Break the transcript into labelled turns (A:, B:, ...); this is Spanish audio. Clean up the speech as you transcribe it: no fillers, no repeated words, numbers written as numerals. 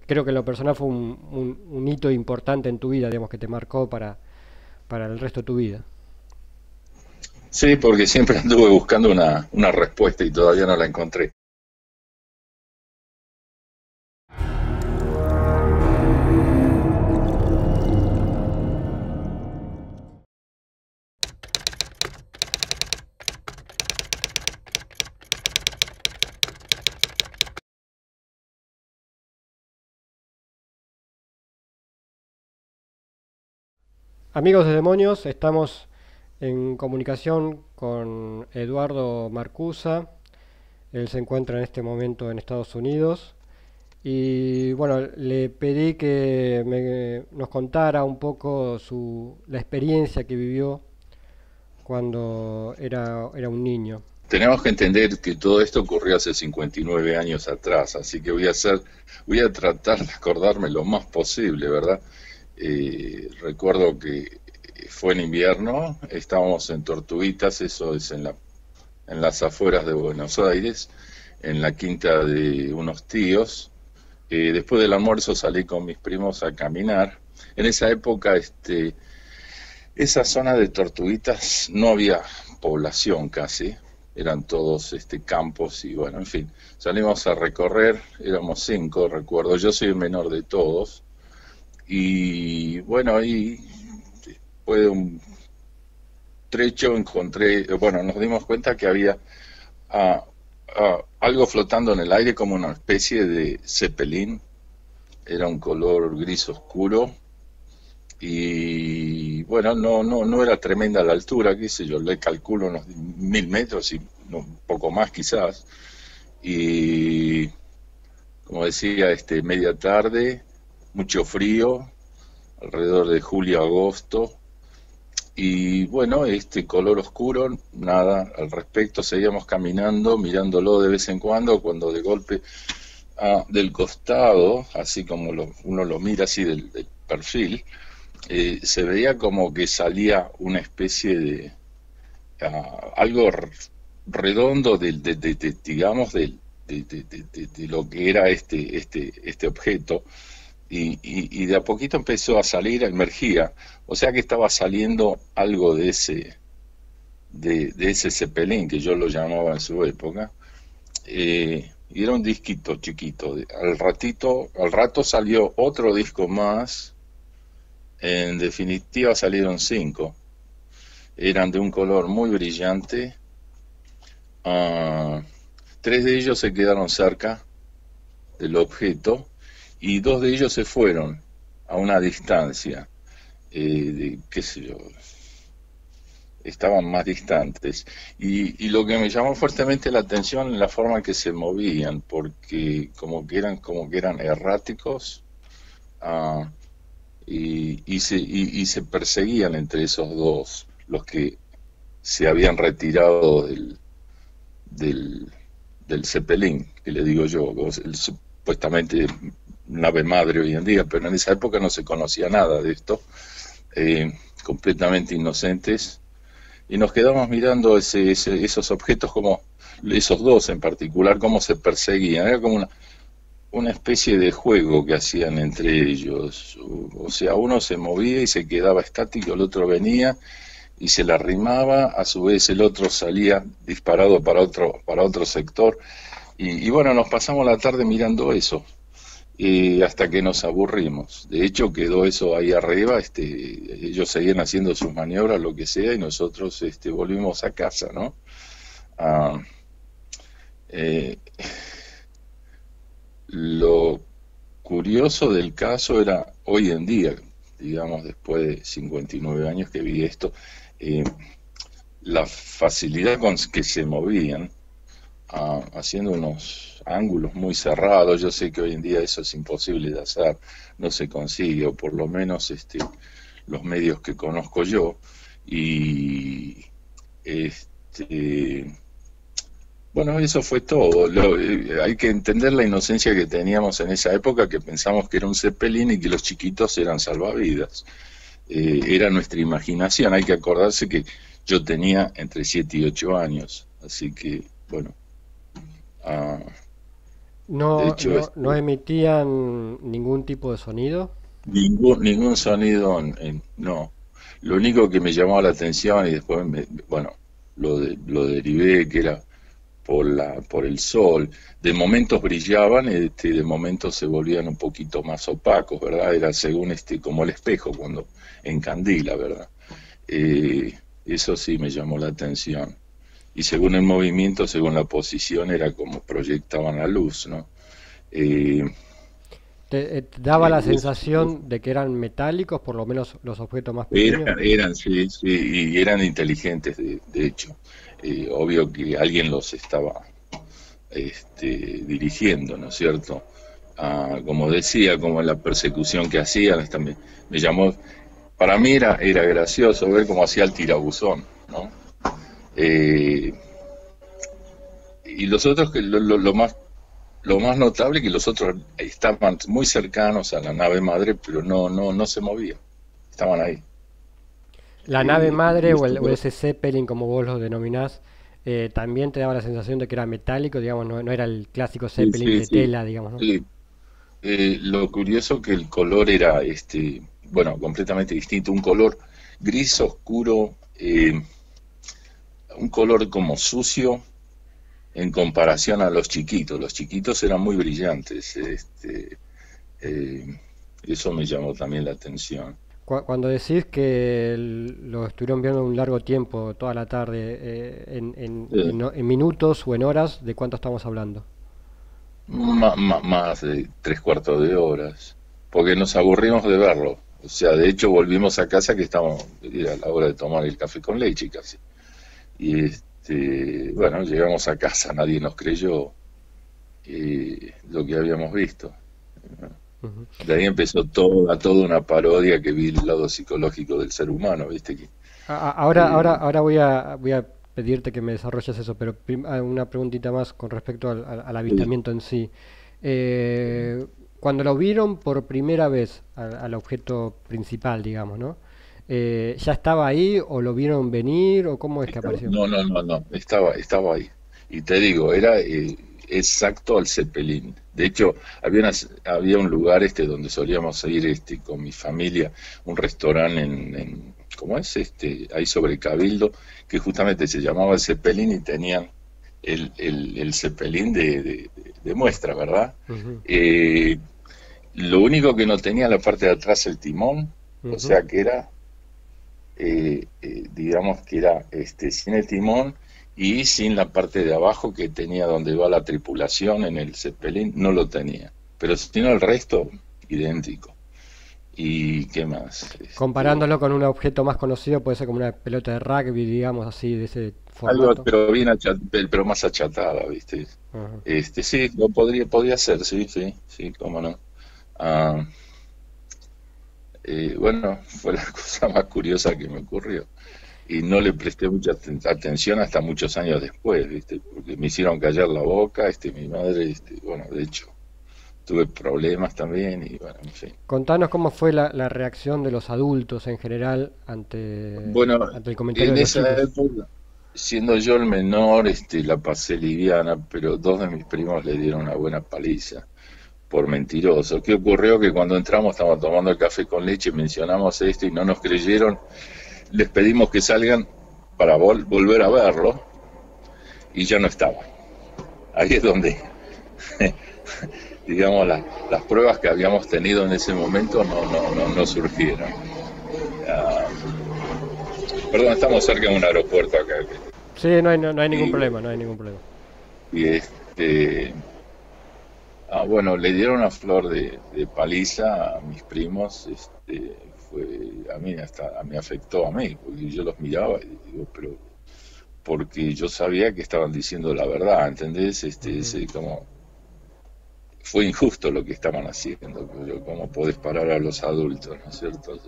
A: creo que en lo personal fue un hito importante en tu vida, digamos, que te marcó para el resto de tu vida.
B: Sí, porque siempre anduve buscando una respuesta y todavía no la encontré.
A: Amigos de Demonios, estamos en comunicación con Eduardo Marcusa. Él se encuentra en este momento en Estados Unidos. Y bueno, le pedí que nos contara un poco la experiencia que vivió cuando era un niño.
B: Tenemos que entender que todo esto ocurrió hace 59 años atrás, así que voy a tratar de acordarme lo más posible, ¿verdad? Recuerdo que fue en invierno, estábamos en Tortuguitas, eso es en las afueras de Buenos Aires, en la quinta de unos tíos. Después del almuerzo salí con mis primos a caminar. En esa época, esa zona de Tortuguitas no había población casi, eran todos campos y bueno, en fin, salimos a recorrer, éramos cinco, recuerdo, yo soy el menor de todos y bueno, ahí después de un trecho encontré, bueno, nos dimos cuenta que había ah, algo flotando en el aire como una especie de cepelín, era un color gris oscuro y bueno, no era tremenda la altura, qué sé yo, le calculo unos 1000 metros y un poco más quizás. Y como decía, media tarde, mucho frío, alrededor de julio, agosto. Y bueno, este color oscuro, nada al respecto, seguíamos caminando, mirándolo de vez en cuando de golpe del costado, así como uno lo mira así del perfil, se veía como que salía una especie de algo redondo digamos de lo que era este objeto y de a poquito empezó a salir, emergía, o sea que estaba saliendo algo de ese cepelín que yo lo llamaba en su época, y era un disquito chiquito. Al rato salió otro disco más. En definitiva salieron cinco. Eran de un color muy brillante. Ah, tres de ellos se quedaron cerca del objeto y dos de ellos se fueron a una distancia, qué sé yo, estaban más distantes. Y lo que me llamó fuertemente la atención es la forma en que se movían, porque como que eran erráticos, ah, y se perseguían entre esos dos, los que se habían retirado del, del Zeppelin, que le digo yo, supuestamente nave madre hoy en día, pero en esa época no se conocía nada de esto, completamente inocentes, y nos quedamos mirando esos objetos, como esos dos en particular, cómo se perseguían, era como una especie de juego que hacían entre ellos, o sea, uno se movía y se quedaba estático, el otro venía y se le arrimaba, a su vez el otro salía disparado para otro sector, y bueno, nos pasamos la tarde mirando eso, hasta que nos aburrimos. De hecho, quedó eso ahí arriba, ellos seguían haciendo sus maniobras, lo que sea, y nosotros volvimos a casa, ¿no? Ah, eh, lo curioso del caso era hoy en día, digamos, después de 59 años que vi esto, eh, la facilidad con que se movían, haciendo unos ángulos muy cerrados. Yo sé que hoy en día eso es imposible de hacer, no se consigue, o por lo menos los medios que conozco yo, y este, bueno, eso fue todo. Hay que entender la inocencia que teníamos en esa época, que pensamos que era un Zeppelin y que los chiquitos eran salvavidas. Era nuestra imaginación. Hay que acordarse que yo tenía entre 7 y 8 años. Así que, bueno, ah, De
A: No,
B: hecho,
A: no, no emitían ningún tipo de sonido.
B: ningún sonido, no. Lo único que me llamó la atención y después, bueno, lo derivé que era por el sol. De momentos brillaban, de momentos se volvían un poquito más opacos, ¿verdad? Era según como el espejo cuando encandila, ¿verdad? Eso sí me llamó la atención. Y según el movimiento, según la posición, era como proyectaban la luz, ¿no? Eh,
A: ¿Te daba la
B: eso.
A: sensación de que eran metálicos, por lo menos los objetos más pequeños?
B: Sí, sí, y eran inteligentes, de hecho. Obvio que alguien los estaba dirigiendo, ¿no es cierto? Como decía, como en la persecución que hacían, me llamó, para mí era gracioso ver cómo hacía el tirabuzón, ¿no? Eh, y los otros, lo más notable que los otros estaban muy cercanos a la nave madre, pero no se movían, estaban ahí.
A: La nave madre
B: Los
A: o
B: otros,
A: ese Zeppelin, como vos lo denominás, también te daba la sensación de que era metálico, digamos, no, no era el clásico
B: sí,
A: Zeppelin
B: sí,
A: de
B: sí,
A: tela, digamos, ¿no?
B: sí. Lo curioso que el color era, bueno, completamente distinto, un color gris oscuro, un color como sucio en comparación a los chiquitos. Los chiquitos eran muy brillantes, eh, eso me llamó también la atención.
A: Cuando decís que lo estuvieron viendo un largo tiempo, toda la tarde,
B: Eh,
A: en minutos o en horas, ¿de cuánto estamos hablando?
B: Más de tres cuartos de horas, porque nos aburrimos de verlo. O sea, de hecho volvimos a casa que estábamos, era la hora de tomar el café con leche casi. Y bueno, llegamos a casa, nadie nos creyó lo que habíamos visto.
A: Ujú.
B: De ahí empezó toda una parodia que vi el lado psicológico del ser humano, ¿viste?
A: Ahora,
B: Eh,
A: voy a pedirte que me desarrolles eso, pero una preguntita más con respecto al
B: eh,
A: avistamiento en sí. Eh, Cuando lo vieron por primera vez al objeto principal, digamos, ¿no? ¿Ya estaba ahí o lo vieron venir o cómo es que apareció?
B: no, estaba ahí. Y te digo, era exacto al Zeppelin. De hecho, había un lugar donde solíamos ir con mi familia, un restaurante ¿cómo es? Ahí sobre Cabildo, que justamente se llamaba el Zeppelin y tenían el Zeppelin de muestra, ¿verdad?
A: Ujú,
B: Eh, lo único que no tenía en la parte de atrás el timón, o
A: ujú.
B: sea que era digamos que era sin el timón y sin la parte de abajo que tenía donde va la tripulación en el Zeppelin, no lo tenía. Pero si no el resto, idéntico. ¿Y qué más?
A: Comparándolo con un objeto más conocido, puede ser como una pelota de rugby, digamos así, de ese
B: Algo,
A: formato.
B: pero pero más achatada, ¿viste?
A: Ajá.
B: Sí, podía ser, sí, sí, sí, cómo no. Ah, bueno, fue la cosa más curiosa que me ocurrió. Y no le presté mucha atención hasta muchos años después, ¿viste? Porque me hicieron callar la boca, mi madre, bueno, de hecho, tuve problemas también y bueno, en fin.
A: Contanos cómo fue la reacción de los adultos en general
B: Bueno,
A: ante el comentario
B: en
A: de los
B: esa
A: chicos.
B: época, siendo yo el menor, la pasé liviana, pero dos de mis primos le dieron una buena paliza por mentiroso. ¿Qué ocurrió? Que cuando entramos, estábamos tomando el café con leche, mencionamos esto y no nos creyeron. Les pedimos que salgan para volver a verlo y ya no estaba. Ahí es donde, digamos, las pruebas que habíamos tenido en ese momento no surgieron. Ah, perdón, estamos cerca de un aeropuerto acá.
A: Sí, no hay ningún
B: Y,
A: problema, no hay ningún problema.
B: y bueno, le dieron una flor de paliza a mis primos. A mí me afectó a mí, porque yo los miraba y digo, pero porque yo sabía que estaban diciendo la verdad, ¿entendés?
A: Ujú.
B: Como fue injusto lo que estaban haciendo, pero ¿cómo podés parar a los adultos, ¿no es cierto?